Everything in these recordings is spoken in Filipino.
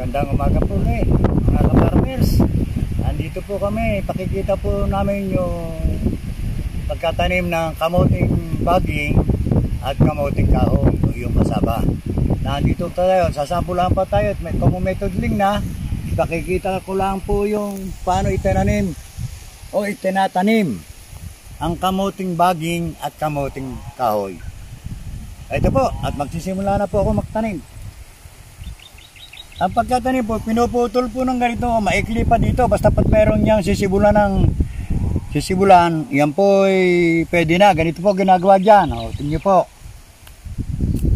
Magandang umaga po mga ka-farmers. Andito po kami, pakikita po namin yung pagkatanim ng kamuting baging at kamuting kahoy o yung kasaba. Nandito tayo, sasampulahan pa tayo at may methodling na. Pakikita ko lang po yung paano itinanim o itinatanim ang kamuting baging at kamuting kahoy. Ito po, at magsisimula na po ako magtanim. Ang pagkatanim po, pinuputol po ng ganito, maikli pa dito, basta pat meron niyang sisibulan, yan po ay pwede na. Ganito po ginagawa dyan, o, tingnan po.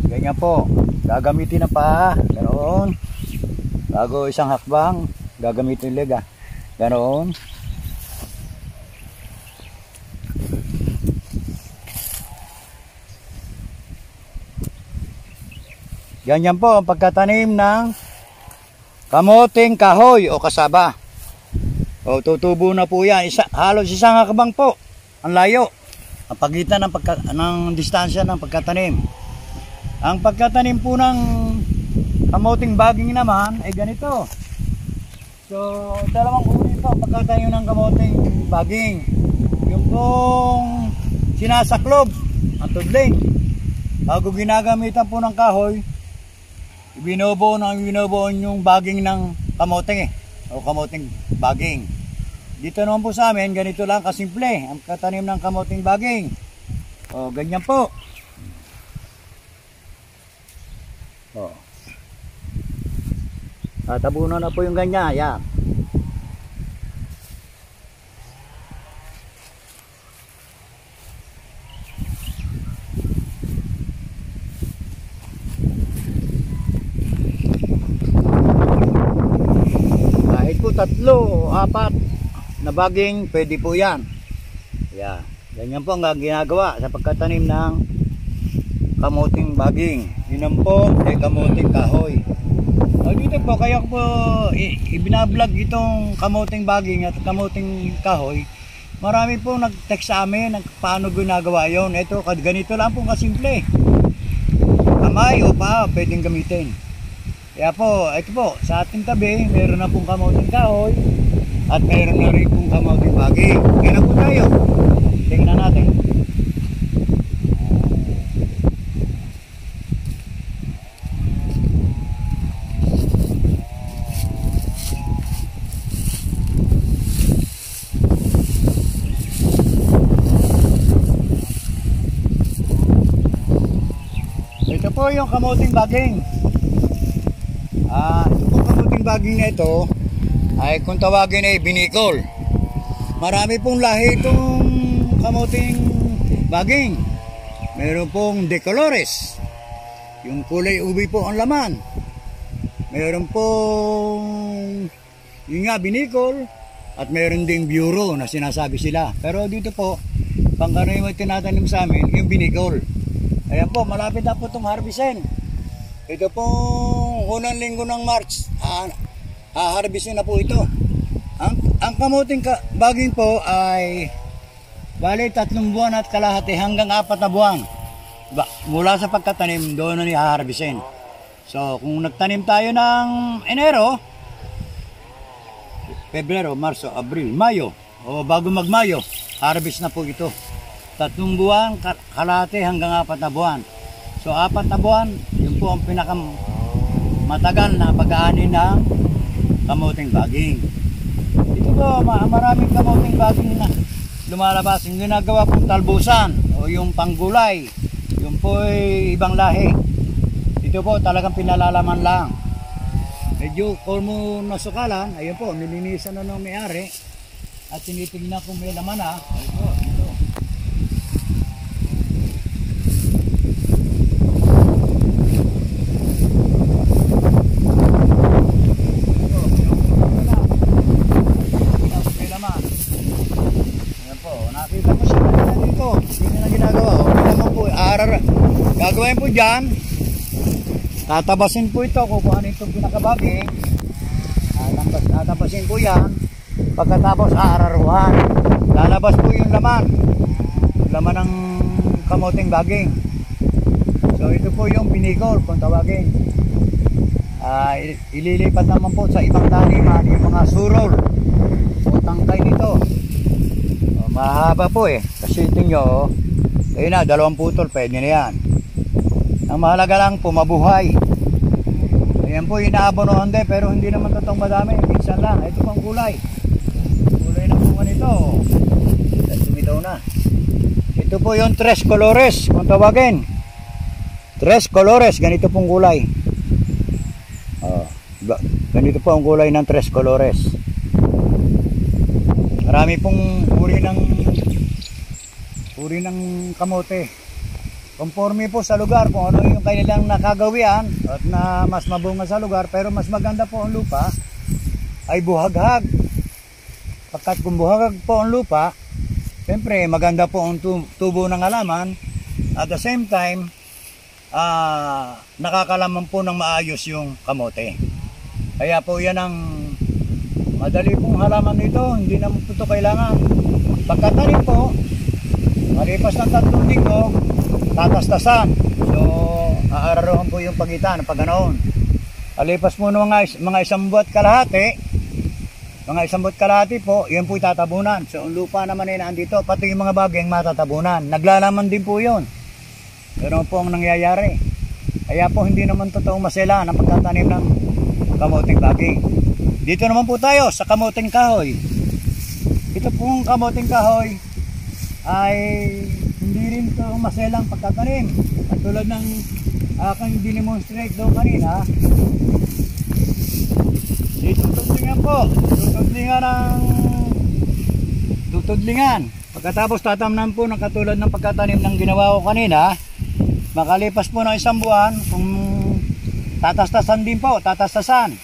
Ganyan po, gagamitin ng paa, ganoon. Bago isang hakbang, gagamitin yung lega, ganoon. Ganyan po ang pagkatanim ng kamuting kahoy o kasaba. O tutubo na po yan. Halos isang hakbang po ang layo. Ang pagitan ng distansya ng pagkatanim. Ang pagkatanim po ng kamuting baging naman ay ganito. So dalawang uri po ang pagkatanim ng kamuting baging. Yung pong sinasaklob ang tudling. Bago ginagamitan po ng kahoy, binobuo yung baging ng kamoting o kamoting baging. Dito naman po sa amin, ganito lang kasimple ang katanim ng kamoting baging. O ganyan po. O. Tatabunan na po yung ganyan. Yan. Tatlo o apat na baging, pwede po yan. Yeah. Ganyan po ang ginagawa sa pagkatanim ng kamuting baging. Yun po ay kamuting kahoy. Dito po, kaya po ibinablog itong kamuting baging at kamuting kahoy. Marami po nag-text sa amin paano ginagawa yon. Ito, ganito lang po kasimple. Kamay o paa, pwedeng gamitin. Kaya po, ito po, sa ating tabi, meron na pong kamuting kahoy at meron na rin pong kamuting baging. Kaya na po tayo. Tingnan natin. Ito po yung kamuting baging. Ito po kamuting baging na ito ay kung tawagin ay binikol. Marami pong lahi itong kamuting baging. Meron pong decolores, yung kulay ubi po ang laman. Meron pong yung nga binikol, at meron ding bureau na sinasabi sila. Pero dito po, pangkaraniwan tinatanim sa amin yung binikol. Ayan po, malapit na po itong harvestin. Ito pong unang linggo ng March, harvestin na po ito. Ang kamuting baging po ay bali 3 buwan at kalahati hanggang 4 na buwan. Mula sa pagkatanim, doon na ni-harvestin. So kung nagtanim tayo ng Enero, Pebrero, Marso, Abril, Mayo, o bago mag-Mayo, harvest na po ito. 3 buwan, kalahati hanggang 4 na buwan. So 4 na buwan, yun po ang pinakamatagal na pag-aani ng kamuting baging. Ito po, maraming kamuting baging na lumalabas. Yung ginagawa pong talbusan o yung panggulay, yun po ay ibang lahi. Ito po talagang pinalalaman lang. Medyo kung nasukalan, ayun po, nilinisan na ng may-ari at tinitignan kung may laman na. Ayun po, ito. Gagawin po dyan, tatabasin po ito, kukuhanin itong pinakabaging, tatabasin po yan, pagkatapos aararuhan, lalabas po yung laman ng kamuting baging. So ito po yung binikol kung tawagin. ililipat naman po sa ibang taniman yung mga surol o tangkay nito. Mahaba po kasi tingyo ayun na, 2 putol, pwede na yan. Ang mahalaga lang po mabuhay. Ayan po, inaabonohan din, pero hindi naman totoong madami, minsan lang. Ito pang kulay ng bunga nito. Tumitaw na. Ito po yung 3 colores kung tawagin. 3 colores, ganito pong kulay. Ganito po ang kulay ng 3 colores. Marami pong uri ng kamote. Conforme po sa lugar kung ano yung kanilang nakagawian at na mas mabunga sa lugar, pero mas maganda po ang lupa ay buhaghag. Pagkat kung buhaghag po ang lupa, siyempre maganda po ang tubo ng halaman. At the same time, nakakalaman po ng maayos yung kamote. Kaya po yan ang madali pong halaman nito, hindi naman po ito kailangan. Pagkatanim po, malipas ng 3 linggo, tatastasan. So, aararuhan po yung pagitan pag ganoon. Alipas mo ng mga 1 buwan kalahati, mga 1 buwan kalahati po, yun po itatabunan. So, ang lupa naman ay nandito, pati yung mga baging matatabunan. Naglalaman din po yun. Ganoon po ang nangyayari. Kaya po hindi naman totoong masela ng pagtatanim ng kamoting baging. Dito naman po tayo sa kamoting kahoy. Ito pong kamoting kahoy ay hindi rin ito maselang pagtatanim. Katulad ng aking dinemonstrate doon kanina. Tutudlingan po. Tutudlingan. Pagkatapos tatamnan po ng katulad ng pagtatanim ng ginawa ko kanina. Makalipas po ng 1 buwan, kung tatastasan din po, tatastasan.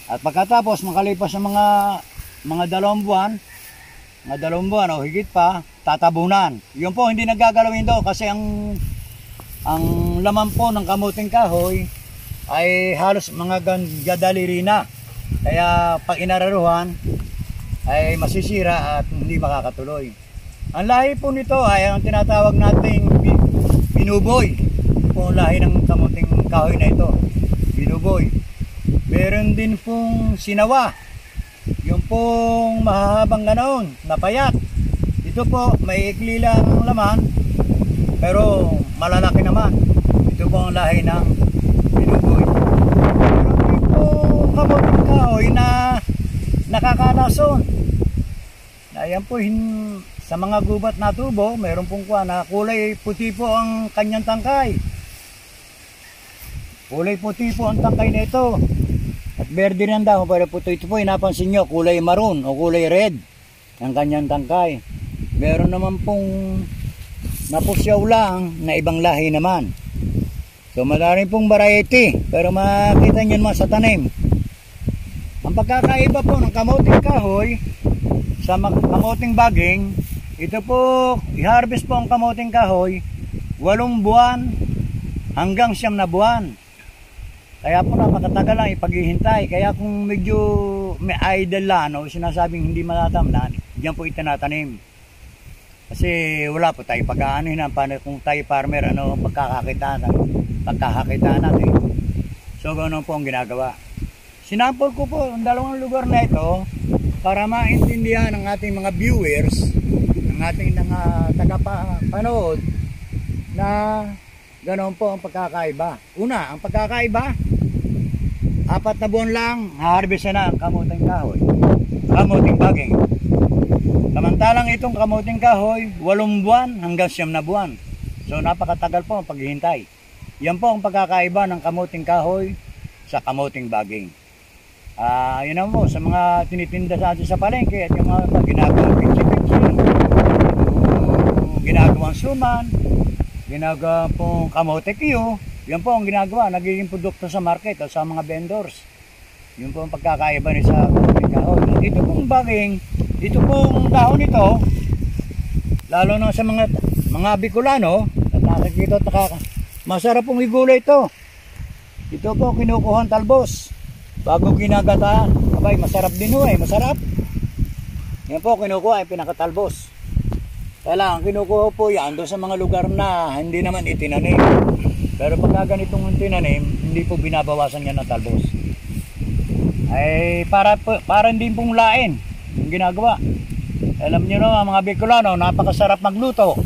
At pagkatapos makalipas ng mga 2 buwan, mga 2 buwan o higit pa, tatabunan. Yun po hindi nagagalawin daw kasi ang laman po ng kamuting kahoy ay halos mga gadaliri na. Kaya pag inararuhan ay masisira at hindi makakatuloy. Ang lahi po nito ay ang tinatawag nating binuboy. Po ang lahi ng kamuting kahoy na ito. Binuboy. Meron din pong sinawa. Yung pong mahahabang ganoon, napayat. Ito po, may ikli lang ang laman, pero malalaki naman. Ito po ang lahi ng binuboy. Meron din pong kamuting kahoy na nakakalason. Ayan po, sa mga gubat na tubo, meron pong na kulay puti po ang kanyang tangkay. Kulay puti po ang tangkay na ito. At berde rin daw, pero puto ito po, inapansin nyo, kulay maroon o kulay red ang kanyang tangkay. Meron naman pong napusyaw lang na ibang lahi naman. So madami pong variety, pero makita nyo naman sa tanim. Ang pagkakaiba po ng kamuting kahoy sa kamuting baging, ito po, i-harvest po ang kamuting kahoy 8 buwan hanggang 9 na buwan. Kaya po napakatagal lang ipaghihintay. Kaya kung medyo may idle lang o sinasabing hindi matatamnan, diyan po itinatanim. Kasi wala po tayo pag-aanin na paano kung tayo farmer, ano ang pagkakakitaan natin. So ganoon po ang ginagawa. Sinample ko po ang 2 lugar na ito para maintindihan ng ating mga viewers, ng ating tagapanood na ganoon po ang pagkakaiba. Una, ang pagkakaiba, 4 na buwan lang, harvest na ang kamuting kahoy, kamuting baging. Samantalang itong kamuting kahoy, 8 buwan hanggang 9 na buwan. So napakatagal po ang paghihintay. Yan po ang pagkakaiba ng kamuting kahoy sa kamuting baging. Yun naman po, sa mga tinitinda sa atin sa palengke at yung mga ginagawang pinchi-pinchi, ginagawang suman, ginagawa pong kamote kiyo, yan po ang ginagawa, nagiging produkto sa market o sa mga vendors. Yun po ang pagkakaiba ni sa kamoting kahoy. Ito pong baging, ito pong dahon nito, lalo na sa mga Bicolano, at nakikita at masarap pong igulay ito. Ito po kinukuhan talbos bago ginagataan. Abay, masarap din ho masarap. Yan po kinukuha ay pinakatalbos. Kailangan kinukuha po yan doon sa mga lugar na hindi naman itinanim. Pero pagka ganitong tinanim, hindi po binabawasan yan ng talbos. Ay para din pong lain yung ginagawa. Alam niyo naman mga Bicolano, napakasarap magluto.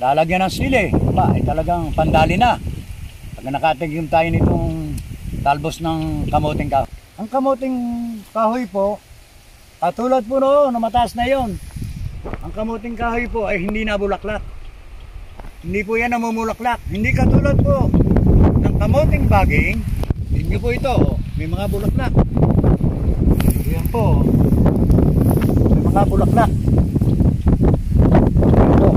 Lalagyan ng sili, ay talagang pandali na. Pag nakatigim tayo nitong talbos ng kamuting kahoy. Ang kamuting kahoy po, katulad po noon, na mataas na yon. Ang kamuting kahoy po ay hindi nabulaklak. Hindi po yan namumulaklak. Hindi katulad po ng kamuting baging. Hindi po ito, may mga bulaklak. Yan po, may mga bulaklak. Ito.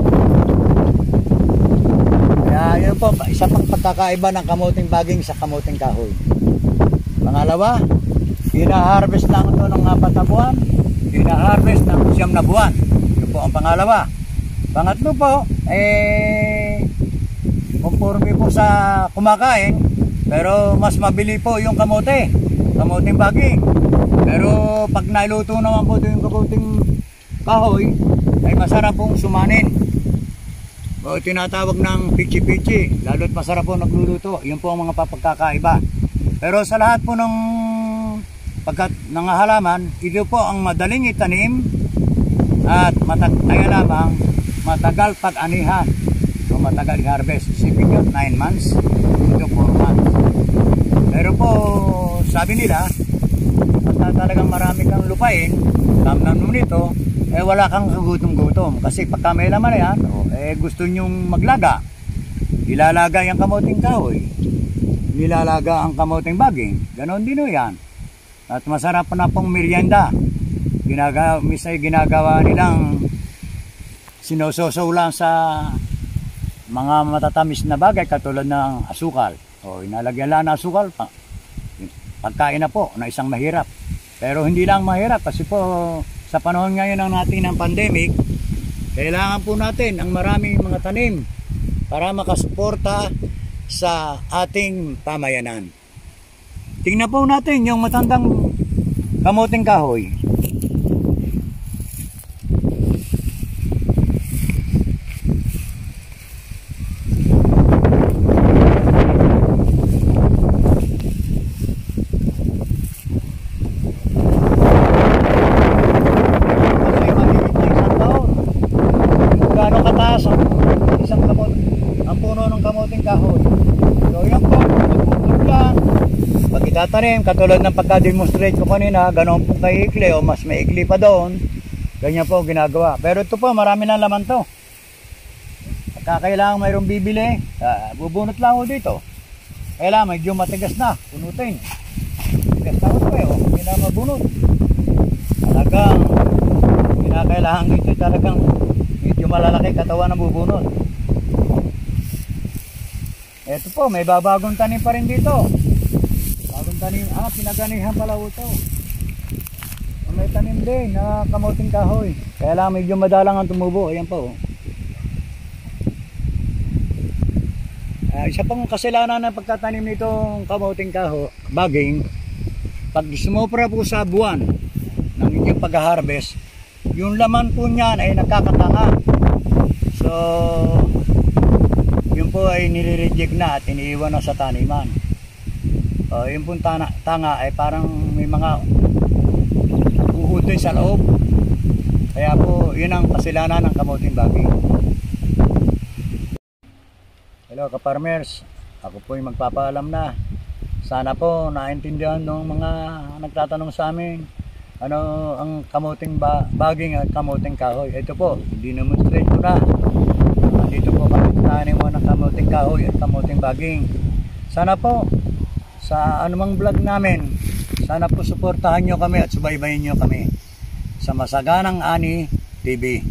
Kaya yun po, isa pang pagkakaiba ng kamuting baging sa kamuting kahoy. Pangalawa, hina-harvest lang ito ng 4 na buwan. Hina-harvest ng 9 na buwan. Yun po ang pangalawa. Pangatlo po, conforme po sa kumakain, pero mas mabili po yung kamuting baging. Pero pag nailuto naman po yung kamuting kahoy, ay masarap pong sumanin. O tinatawag ng pichi-pichi, lalo't masarap po nagluluto. Yun po ang mga papagkakaiba. Pero sa lahat po ng halaman, ito po ang madaling itanim at kaya lamang matagal pag-anihan o matagal i-harvest. Isipin nyo, 9 months ito 4 months. Pero po sabi nila, basta talagang marami kang lupain, tamnam nito, wala kang kagutom-gutom. Kasi pagka may laman na yan, gusto nyong maglaga, ilalaga yung kamuting kahoy, nilalaga ang kamuting baging, ganon din o yan. At masarap na pong merienda. Ginagawa nilang sinusosaw lang sa mga matatamis na bagay katulad ng asukal. O inalagyan lang ng asukal, pagkain na po na isang mahirap. Pero hindi lang mahirap kasi po sa panahon ngayon natin ng pandemic, kailangan po natin ang maraming mga tanim para makasuporta sa ating pamayanan. Tingnan po natin yung matandang kamuting kahoy. Gaano kataas ang puno ng kamuting kahoy. So yan po, yan. Pag itatanim, katulad ng pagka-demonstrate ko kanina, ganoon pong kaikli o mas maikli pa doon, ganyan po ginagawa. Pero ito po, marami na laman to. Pagkakailangan mayroong bibili, bubunot lang ako dito. Kailangan medyo matigas na, punutin. Tigas na ako hindi na mabunot. Talagang, kinakailangan dito talagang medyo malalaki katawan na bubunot. Ito po, may babagong tanim pa rin dito. Bagong tanim, pinaganihan pala ito. May tanim din na kamuting kahoy. Kaya lang medyo madalang ang tumubo. Ayan po. Isa pang kasalanan ng pagtatanim nitong kamuting kahoy, baging, pag sumopra po sa buwan ng inyong pag-harvest, yung laman po niyan ay nakakatanga. So, yun po ay nire-reject na at iniiwan na sa taniman. Yung pong tanga ay parang may mga uhod din sa loob. Kaya po, yun ang kasalanan ng kamuting baging. Hello ka-farmers, ako po yung magpapaalam na. Sana po naintindihan ng mga nagtatanong sa amin ano ang kamuting baging at kamuting kahoy. Ito po, demonstrate ko na. Dito po kami tanim mo ng kamuting kahoy at kamuting baging. Sana po sa anumang vlog namin, sana po suportahan nyo kami at subaybayin nyo kami sa Masaganang Ani TV.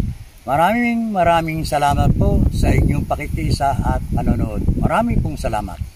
Maraming salamat po sa inyong pakikisa at panonood. Maraming pong salamat.